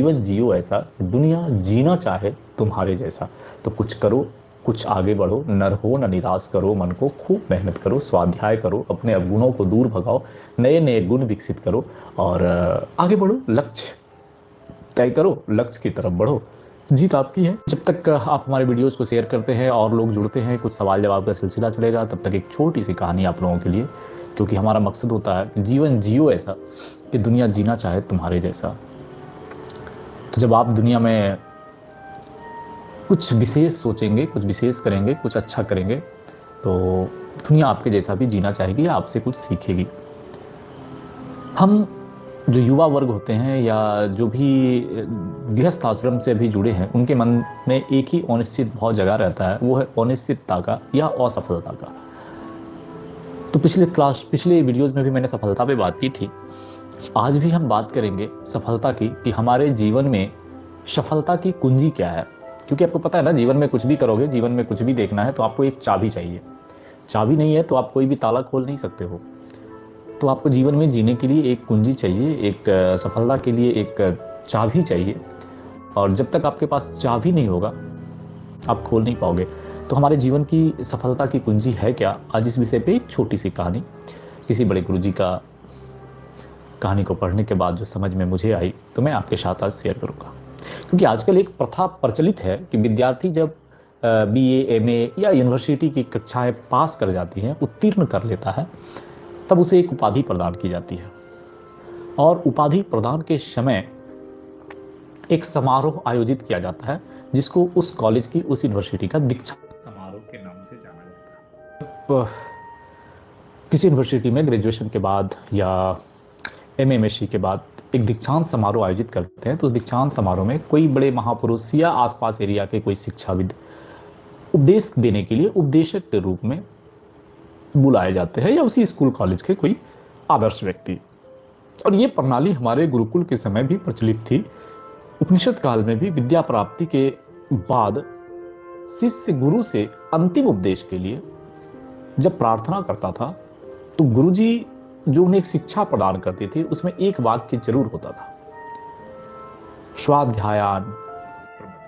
जीवन जियो ऐसा कि दुनिया जीना चाहे तुम्हारे जैसा। तो कुछ करो, कुछ आगे बढ़ो, न रहो न निराश करो मन को, खूब मेहनत करो, स्वाध्याय करो, अपने अवगुणों को दूर भगाओ, नए नए गुण विकसित करो और आगे बढ़ो, लक्ष्य तय करो, लक्ष्य की तरफ बढ़ो, जीत आपकी है। जब तक आप हमारे वीडियोस को शेयर करते हैं और लोग जुड़ते हैं, कुछ सवाल जवाब का सिलसिला चलेगा, तब तक एक छोटी सी कहानी आप लोगों के लिए, क्योंकि हमारा मकसद होता है कि जीवन जियो ऐसा कि दुनिया जीना चाहे तुम्हारे जैसा। तो जब आप दुनिया में कुछ विशेष सोचेंगे, कुछ विशेष करेंगे, कुछ अच्छा करेंगे, तो दुनिया आपके जैसा भी जीना चाहेगी, आपसे कुछ सीखेगी। हम जो युवा वर्ग होते हैं या जो भी गृहस्थ आश्रम से भी जुड़े हैं, उनके मन में एक ही अनिश्चित भाव जगा रहता है, वो है अनिश्चितता का या असफलता का। तो पिछले वीडियोस में भी मैंने सफलता पे बात की थी। आज भी हम बात करेंगे सफलता की, कि हमारे जीवन में सफलता की कुंजी क्या है। क्योंकि आपको पता है ना, जीवन में कुछ भी करोगे, जीवन में कुछ भी देखना है तो आपको एक चाबी चाहिए। चाबी नहीं है तो आप कोई भी ताला खोल नहीं सकते हो। तो आपको जीवन में जीने के लिए एक कुंजी चाहिए, एक सफलता के लिए एक चाबी चाहिए। और जब तक आपके पास चाबी नहीं होगा, आप खोल नहीं पाओगे। तो हमारे जीवन की सफलता की कुंजी है क्या? आज इस विषय पे एक छोटी सी कहानी, किसी बड़े गुरुजी का कहानी को पढ़ने के बाद जो समझ में मुझे आई, तो मैं आपके साथ आज शेयर करूँगा। क्योंकि आजकल एक प्रथा प्रचलित है कि विद्यार्थी जब BA MA या यूनिवर्सिटी की कक्षाएं पास कर जाती हैं, उत्तीर्ण कर लेता है, तब उसे एक उपाधि प्रदान की जाती है। और उपाधि प्रदान के समय एक समारोह आयोजित किया जाता है, जिसको उस कॉलेज की, उस यूनिवर्सिटी का दीक्षांत समारोह के नाम से जाना जाता है। किसी यूनिवर्सिटी में ग्रेजुएशन के बाद या MA MSc के बाद एक दीक्षांत समारोह आयोजित करते हैं, तो उस दीक्षांत समारोह में कोई बड़े महापुरुष या आसपास एरिया के कोई शिक्षाविद उपदेश देने के लिए उपदेशक के रूप में बुलाए जाते हैं, या उसी स्कूल कॉलेज के कोई आदर्श व्यक्ति। और ये प्रणाली हमारे गुरुकुल के समय भी प्रचलित थी। उपनिषद काल में भी विद्या प्राप्ति के बाद शिष्य गुरु से अंतिम उपदेश के लिए जब प्रार्थना करता था, तो गुरुजी जो उन्हें एक शिक्षा प्रदान करते थे, उसमें एक वाक्य जरूर होता था, स्वाध्यायान प्रमद।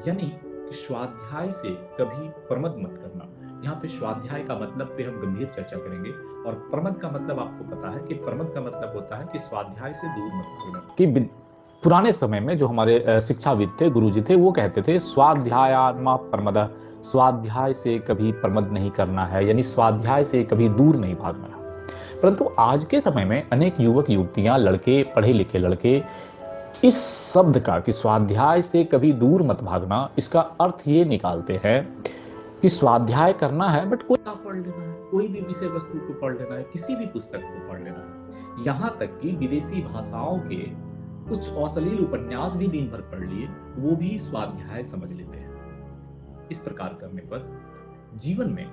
यानी स्वाध्याय से कभी प्रमद मत करना। यहाँ पे स्वाध्याय का मतलब पे हम गंभीर चर्चा करेंगे, और प्रमद का मतलब आपको पता है कि प्रमद का मतलब होता है कि स्वाध्याय से दूर मत भागना। कि पुराने समय में जो हमारे शिक्षाविद थे, गुरुजी थे, वो कहते थे स्वाध्यायान प्रमद, स्वाध्याय से कभी प्रमद नहीं करना है, यानी स्वाध्याय से कभी दूर नहीं भागना है। परंतु आज के समय में अनेक युवक युवतियां, लड़के, पढ़े लिखे लड़के इस शब्द का कि स्वाध्याय से कभी दूर मत भागना, इसका अर्थ ये निकालते हैं कि स्वाध्याय करना है, बट कोई पढ़ लेना है, कोई भी विषय वस्तु को पढ़ लेना है, किसी भी पुस्तक को पढ़ लेना है। यहाँ तक कि विदेशी भाषाओं के कुछ अश्लील उपन्यास भी दिन भर पढ़ लिए, वो भी स्वाध्याय समझ लेते हैं। इस प्रकार करने पर जीवन में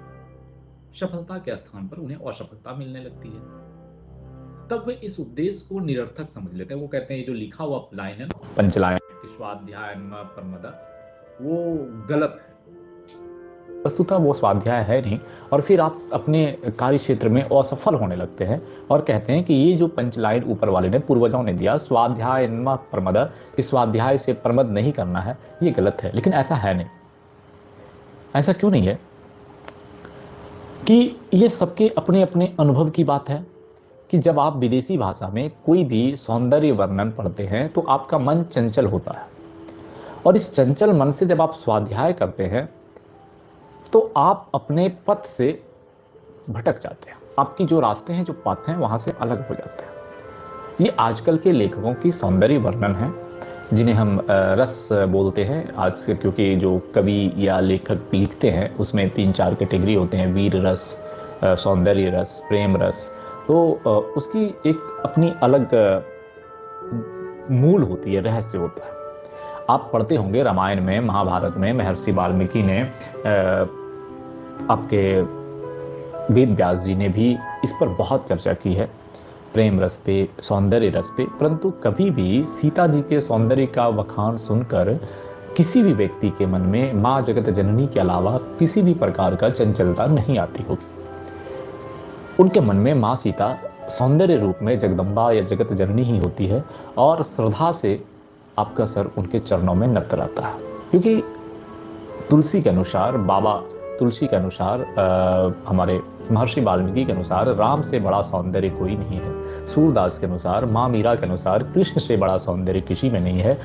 सफलता के स्थान पर उन्हें असफलता मिलने लगती है। तब वे इस उपदेश को निरर्थक समझ लेते हैं। वो कहते हैं ये जो लिखा हुआ लाइन है, पंचलाइन कि स्वाध्याय प्रमद, वो गलत है, वस्तुतः वो स्वाध्याय है नहीं। और फिर आप अपने कार्य क्षेत्र में असफल होने लगते हैं और कहते हैं कि ये जो पंचलाइन ऊपर वाले ने, पूर्वजों ने दिया, स्वाध्याय प्रमद, कि स्वाध्याय से प्रमद नहीं करना है, ये गलत है। लेकिन ऐसा है नहीं। ऐसा क्यों नहीं है? कि ये सबके अपने अपने अनुभव की बात है कि जब आप विदेशी भाषा में कोई भी सौंदर्य वर्णन पढ़ते हैं तो आपका मन चंचल होता है, और इस चंचल मन से जब आप स्वाध्याय करते हैं तो आप अपने पथ से भटक जाते हैं। आपकी जो रास्ते हैं, जो पथ हैं, वहाँ से अलग हो जाते हैं। ये आजकल के लेखकों की सौंदर्य वर्णन है, जिन्हें हम रस बोलते हैं आज से, क्योंकि जो कवि या लेखक लिखते हैं उसमें 3-4 कैटेगरी होते हैं, वीर रस, सौंदर्य रस, प्रेम रस। तो उसकी एक अपनी अलग मूल होती है, रहस्य होता है। आप पढ़ते होंगे रामायण में, महाभारत में महर्षि वाल्मीकि ने, आपके वेद व्यास जी ने भी इस पर बहुत चर्चा की है, प्रेम रस पे, सौंदर्य रस पे। परंतु कभी भी सीता जी के सौंदर्य का वखान सुनकर किसी भी व्यक्ति के मन में माँ जगत जननी के अलावा किसी भी प्रकार का चंचलता नहीं आती होगी। उनके मन में माँ सीता सौंदर्य रूप में जगदम्बा या जगत जननी ही होती है, और श्रद्धा से आपका सर उनके चरणों में नत रहता है। क्योंकि तुलसी के अनुसार, बाबा तुलसी के अनुसार, हमारे महर्षि वाल्मीकि के अनुसार राम से बड़ा सौंदर्य कोई नहीं है। सूरदास के अनुसार, माँ मीरा के अनुसार कृष्ण से बड़ा सौंदर्य किसी में नहीं है,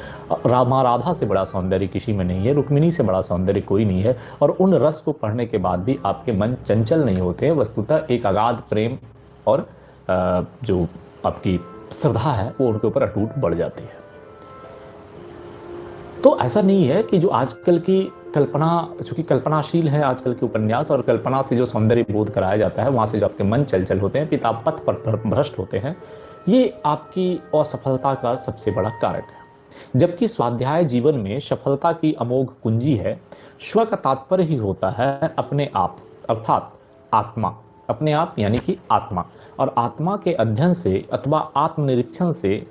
माँ राधा से बड़ा सौंदर्य किसी में नहीं है, रुक्मिणी से बड़ा सौंदर्य कोई नहीं है। और उन रस को पढ़ने के बाद भी आपके मन चंचल नहीं होते। वस्तुतः एक अगाध प्रेम और जो आपकी श्रद्धा है वो उनके ऊपर अटूट बढ़ जाती है। तो ऐसा नहीं है कि जो आजकल की कल्पना, चूंकि कल्पनाशील है आजकल के उपन्यास, और कल्पना से जो सौंदर्य बोध कराया जाता है, वहाँ से जो आपके मन चंचल होते हैं, पिता पथ पर भ्रष्ट होते हैं, ये आपकी असफलता का सबसे बड़ा कारण है। जबकि स्वाध्याय जीवन में सफलता की अमोघ कुंजी है। स्व का तात्पर्य ही होता है अपने आप, अर्थात आत्मा। अपने आप यानी कि आत्मा, और आत्मा के अध्ययन से अथवा आत्मनिरीक्षण से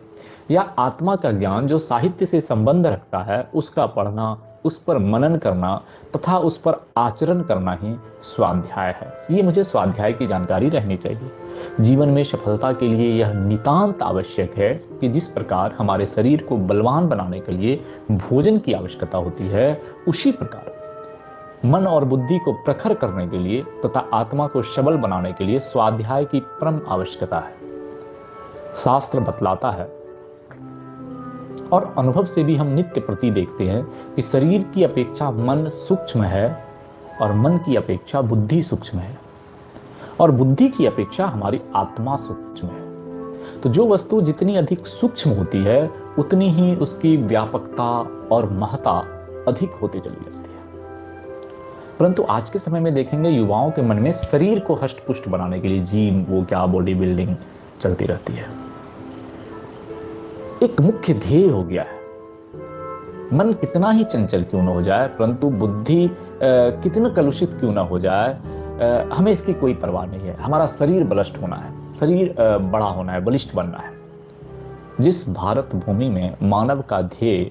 या आत्मा का ज्ञान जो साहित्य से संबंध रखता है, उसका पढ़ना, उस पर मनन करना तथा उस पर आचरण करना ही स्वाध्याय है। ये मुझे स्वाध्याय की जानकारी रहनी चाहिए। जीवन में सफलता के लिए यह नितांत आवश्यक है कि जिस प्रकार हमारे शरीर को बलवान बनाने के लिए भोजन की आवश्यकता होती है, उसी प्रकार मन और बुद्धि को प्रखर करने के लिए तथा आत्मा को सबल बनाने के लिए स्वाध्याय की परम आवश्यकता है। शास्त्र बतलाता है, और अनुभव से भी हम नित्य प्रति देखते हैं, कि शरीर की अपेक्षा मन सूक्ष्म है, और मन की अपेक्षा बुद्धि सूक्ष्म है, और बुद्धि की अपेक्षा हमारी आत्मा सूक्ष्म है। तो जो वस्तु जितनी अधिक सूक्ष्म होती है, उतनी ही उसकी व्यापकता और महत्ता अधिक होती चली जाती है। परंतु आज के समय में देखेंगे, युवाओं के मन में शरीर को हष्ट पुष्ट बनाने के लिए जिम, वो क्या बॉडी बिल्डिंग चलती रहती है। एक मुख्य ध्येय हो गया है। मन कितना ही चंचल क्यों ना हो जाए, परंतु बुद्धि कितना कलुषित क्यों ना हो जाए, हमें इसकी कोई परवाह नहीं है। हमारा शरीर बलिष्ठ होना है, शरीर बड़ा होना है, बलिष्ठ बनना है। जिस भारत भूमि में मानव का ध्येय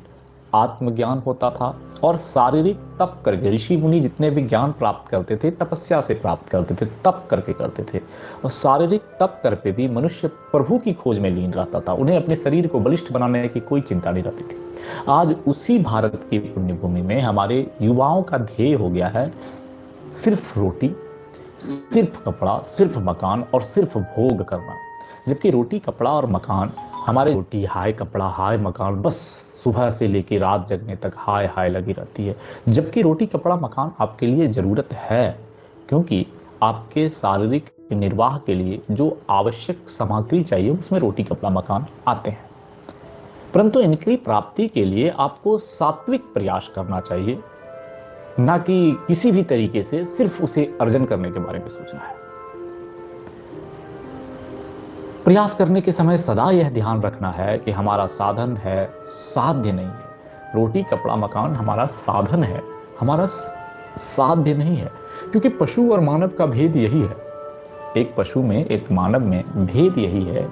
आत्मज्ञान होता था, और शारीरिक तप करके ऋषि मुनि जितने भी ज्ञान प्राप्त करते थे, तपस्या से प्राप्त करते थे, तप करके करते थे, और शारीरिक तप करके भी मनुष्य प्रभु की खोज में लीन रहता था। उन्हें अपने शरीर को बलिष्ठ बनाने की कोई चिंता नहीं रहती थी। आज उसी भारत की पुण्य भूमि में हमारे युवाओं का ध्येय हो गया है सिर्फ रोटी, सिर्फ कपड़ा, सिर्फ मकान और सिर्फ भोग करना। जबकि रोटी, कपड़ा और मकान, हमारे रोटी हाय, कपड़ा हाय, मकान, बस सुबह से लेकर रात जगने तक हाय हाय लगी रहती है। जबकि रोटी, कपड़ा, मकान आपके लिए ज़रूरत है, क्योंकि आपके शारीरिक निर्वाह के लिए जो आवश्यक सामग्री चाहिए, उसमें रोटी, कपड़ा, मकान आते हैं। परंतु इनकी प्राप्ति के लिए आपको सात्विक प्रयास करना चाहिए, ना कि किसी भी तरीके से सिर्फ उसे अर्जन करने के बारे में सोचना है। प्रयास करने के समय सदा यह ध्यान रखना है कि हमारा साधन है, साध्य नहीं है। रोटी, कपड़ा, मकान हमारा साधन है, हमारा साध्य नहीं है। क्योंकि पशु और मानव का भेद यही है, एक पशु में, एक मानव में भेद यही है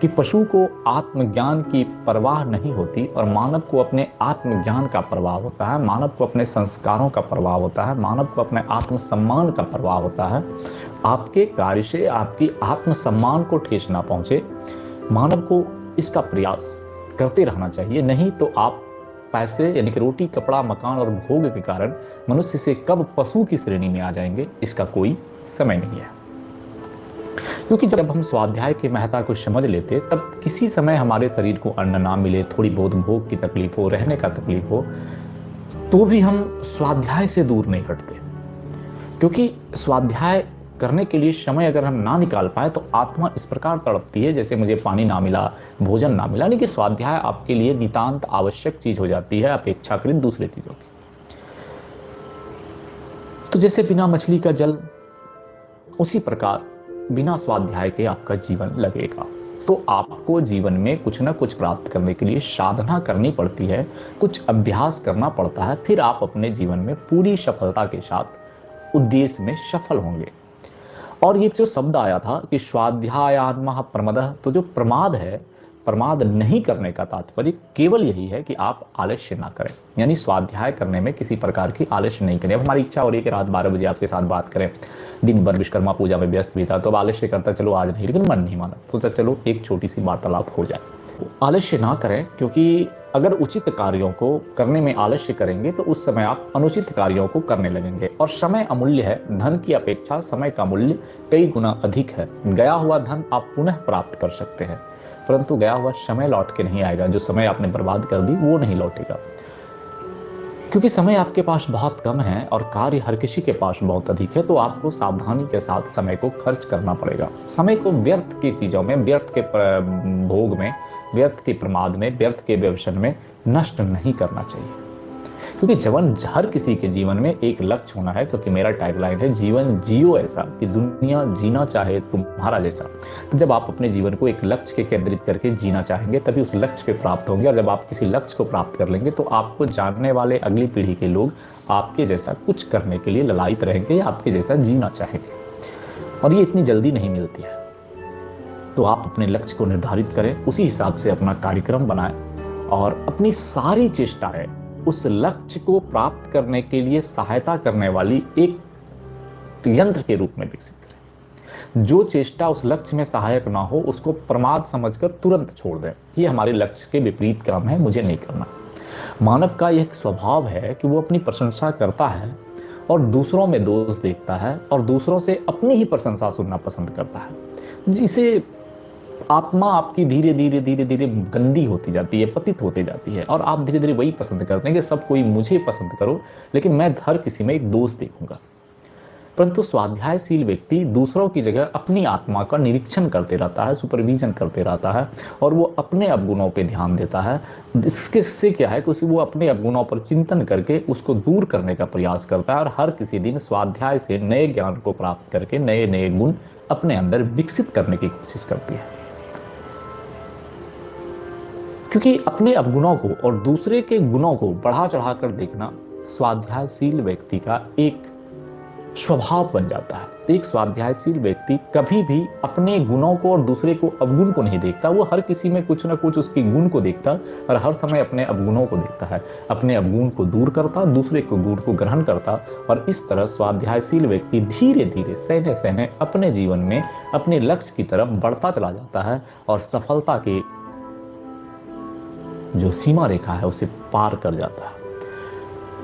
कि पशु को आत्मज्ञान की परवाह नहीं होती, और मानव को अपने आत्मज्ञान का परवाह होता है, मानव को अपने संस्कारों का परवाह होता है, मानव को अपने आत्मसम्मान का परवाह होता है। आपके कार्य से आपकी आत्मसम्मान को ठेस ना पहुंचे, मानव को इसका प्रयास करते रहना चाहिए। नहीं तो आप पैसे यानी कि रोटी, कपड़ा, मकान और भोग के कारण मनुष्य से कब पशु की श्रेणी में आ जाएंगे, इसका कोई समय नहीं है। क्योंकि जब हम स्वाध्याय की महत्ता को समझ लेते, तब किसी समय हमारे शरीर को अन्न ना मिले, थोड़ी बहुत भोग की तकलीफ हो, रहने का तकलीफ हो, तो भी हम स्वाध्याय से दूर नहीं हटते। क्योंकि स्वाध्याय करने के लिए समय अगर हम ना निकाल पाए, तो आत्मा इस प्रकार तड़पती है जैसे मुझे पानी ना मिला, भोजन ना मिला। यानी कि स्वाध्याय आपके लिए नितांत आवश्यक चीज हो जाती है, अपेक्षाकृत दूसरे चीजों की। तो जैसे बिना मछली का जल, उसी प्रकार बिना स्वाध्याय के आपका जीवन लगेगा। तो आपको जीवन में कुछ ना कुछ प्राप्त करने के लिए साधना करनी पड़ती है, कुछ अभ्यास करना पड़ता है, फिर आप अपने जीवन में पूरी सफलता के साथ उद्देश्य में सफल होंगे। और ये जो शब्द आया था कि स्वाध्यायान्मः प्रमदः, तो जो प्रमाद है, प्रमाद नहीं करने का तात्पर्य केवल यही है कि आप आलस्य ना करें, यानी स्वाध्याय करने में किसी प्रकार की आलस्य नहीं करें। अब हमारी इच्छा हो रही है कि रात 12 बजे आपके साथ बात करें, दिन भर विश्वकर्मा पूजा में व्यस्त भी था, तो अब आलस्य करता चलो आज नहीं, लेकिन मन नहीं माना, सोचा चलो एक छोटी सी वार्तालाप हो जाए। आलस्य ना करें, क्योंकि अगर उचित कार्यों को करने में आलस्य करेंगे तो उस समय आप अनुचित कार्यों को करने लगेंगे। और समय अमूल्य है, धन की अपेक्षा समय का मूल्य कई गुना अधिक है। गया हुआ धन आप पुनः प्राप्त कर सकते हैं, परंतु गया हुआ समय लौट के नहीं आएगा। जो समय आपने बर्बाद कर दी वो नहीं लौटेगा, क्योंकि समय आपके पास बहुत कम है और कार्य हर किसी के पास बहुत अधिक है। तो आपको सावधानी के साथ समय को खर्च करना पड़ेगा। समय को व्यर्थ की चीज़ों में, व्यर्थ के भोग में, व्यर्थ के प्रमाद में, व्यर्थ के व्यसन में नष्ट नहीं करना चाहिए, क्योंकि जीवन हर किसी के जीवन में एक लक्ष्य होना है। क्योंकि मेरा टैगलाइन है, जीवन जियो ऐसा कि दुनिया जीना चाहे तुम्हारा जैसा। तो जब आप अपने जीवन को एक लक्ष्य के केंद्रित करके जीना चाहेंगे तभी उस लक्ष्य पे प्राप्त होंगे। और जब आप किसी लक्ष्य को प्राप्त कर लेंगे तो आपको जानने वाले अगली पीढ़ी के लोग आपके जैसा कुछ करने के लिए ललायित रहेंगे या आपके जैसा जीना चाहेंगे, और ये इतनी जल्दी नहीं मिलती है। तो आप अपने लक्ष्य को निर्धारित करें, उसी हिसाब से अपना कार्यक्रम बनाएं और अपनी सारी चेष्टाएं उस लक्ष्य को प्राप्त करने के लिए सहायता करने वाली एक यंत्र के रूप में विकसित करें। जो चेष्टा उस लक्ष्य में सहायक ना हो उसको प्रमाद समझकर तुरंत छोड़ दें। ये हमारे लक्ष्य के विपरीत काम है, मुझे नहीं करना। मानव का यह स्वभाव है कि वो अपनी प्रशंसा करता है और दूसरों में दोष देखता है और दूसरों से अपनी ही प्रशंसा सुनना पसंद करता है। जिसे आत्मा आपकी धीरे धीरे धीरे धीरे गंदी होती जाती है, पतित होती जाती है, और आप धीरे धीरे वही पसंद करते हैं कि सब कोई मुझे पसंद करो, लेकिन मैं हर किसी में एक दोष देखूंगा। परंतु स्वाध्यायशील व्यक्ति दूसरों की जगह अपनी आत्मा का निरीक्षण करते रहता है, सुपरविजन करते रहता है, और वो अपने अवगुणों पे ध्यान देता है। इससे क्या है कि वो अपने अवगुणों पर चिंतन करके उसको दूर करने का प्रयास करता है, और हर किसी दिन स्वाध्याय से नए ज्ञान को प्राप्त करके नए नए गुण अपने अंदर विकसित करने की कोशिश करती है। क्योंकि अपने अवगुणों को और दूसरे के गुणों को बढ़ा चढ़ाकर देखना स्वाध्यायशील व्यक्ति का एक स्वभाव बन जाता है। एक स्वाध्यायशील व्यक्ति कभी भी अपने गुणों को और दूसरे को अवगुण को नहीं देखता। वो हर किसी में कुछ ना कुछ उसके गुण को देखता और हर समय अपने अवगुणों को देखता है। अपने अवगुण को दूर करता, दूसरे के गुण को ग्रहण करता, और इस तरह स्वाध्यायशील व्यक्ति धीरे धीरे सहने सहने अपने जीवन में अपने लक्ष्य की तरफ बढ़ता चला जाता है और सफलता की जो सीमा रेखा है उसे पार कर जाता है।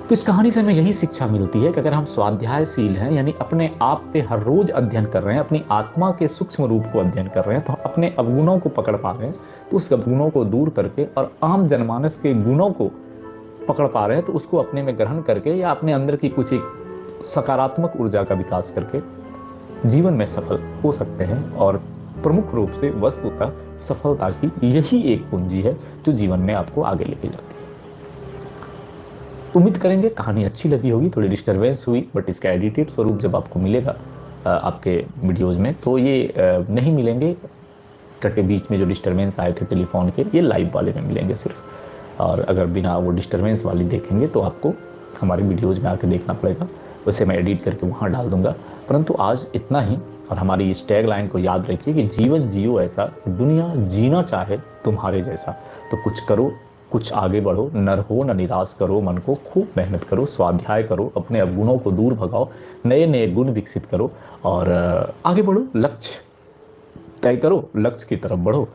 तो इस कहानी से हमें यही शिक्षा मिलती है कि अगर हम स्वाध्यायशील हैं, यानी अपने आप पे हर रोज अध्ययन कर रहे हैं, अपनी आत्मा के सूक्ष्म रूप को अध्ययन कर रहे हैं, तो अपने अवगुणों को पकड़ पा रहे हैं, तो उस अवगुणों को दूर करके और आम जनमानस के गुणों को पकड़ पा रहे हैं, तो उसको अपने में ग्रहण करके या अपने अंदर की कुछ एक सकारात्मक ऊर्जा का विकास करके जीवन में सफल हो सकते हैं। और प्रमुख रूप से वस्तुतः सफलता की यही एक कुंजी है जो जीवन में आपको आगे लेके जाती है। उम्मीद करेंगे कहानी अच्छी लगी होगी। थोड़ी डिस्टर्बेंस हुई, बट इसका एडिटेड स्वरूप जब आपको मिलेगा आपके वीडियोस में, तो ये नहीं मिलेंगे कटे बीच में जो डिस्टर्बेंस आए थे टेलीफोन के, ये लाइव वाले में मिलेंगे सिर्फ। और अगर बिना वो डिस्टर्बेंस वाली देखेंगे तो आपको हमारे वीडियोज़ में आके देखना पड़ेगा, उसे मैं एडिट करके वहाँ डाल दूँगा। परंतु आज इतना ही, और हमारी इस टैग लाइन को याद रखिए कि जीवन जियो ऐसा, दुनिया जीना चाहे तुम्हारे जैसा। तो कुछ करो, कुछ आगे बढ़ो, नर हो न निराश करो मन को, खूब मेहनत करो, स्वाध्याय करो, अपने अवगुणों को दूर भगाओ, नए नए गुण विकसित करो और आगे बढ़ो, लक्ष्य तय करो, लक्ष्य की तरफ बढ़ो,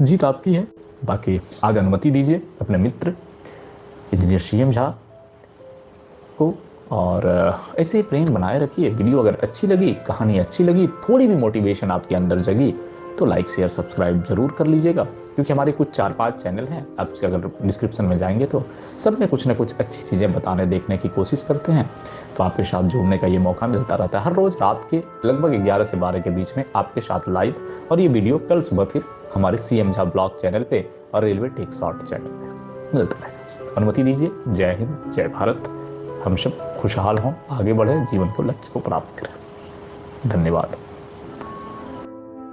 जीत आपकी है। बाकी आज अनुमति दीजिए अपने मित्र इंजीनियर CM झा को, और ऐसे ही प्रेम बनाए रखिए। वीडियो अगर अच्छी लगी, कहानी अच्छी लगी, थोड़ी भी मोटिवेशन आपके अंदर जगी, तो लाइक शेयर सब्सक्राइब जरूर कर लीजिएगा, क्योंकि हमारे कुछ 4-5 चैनल हैं। आप अगर डिस्क्रिप्शन में जाएंगे तो सब में कुछ ना कुछ अच्छी चीज़ें बताने देखने की कोशिश करते हैं। तो आपके साथ जुड़ने का ये मौका मिलता रहता है। हर रोज़ रात के लगभग 11 से 12 के बीच में आपके साथ लाइव, और ये वीडियो कल सुबह फिर हमारे CM झा ब्लॉग चैनल पे और रेलवे टेक शॉर्ट चैनल पे मिलता है। अनुमति दीजिए। जय हिंद, जय भारत। हम सब खुशहाल हों, आगे बढ़े, जीवन को लक्ष्य को प्राप्त करें। धन्यवाद।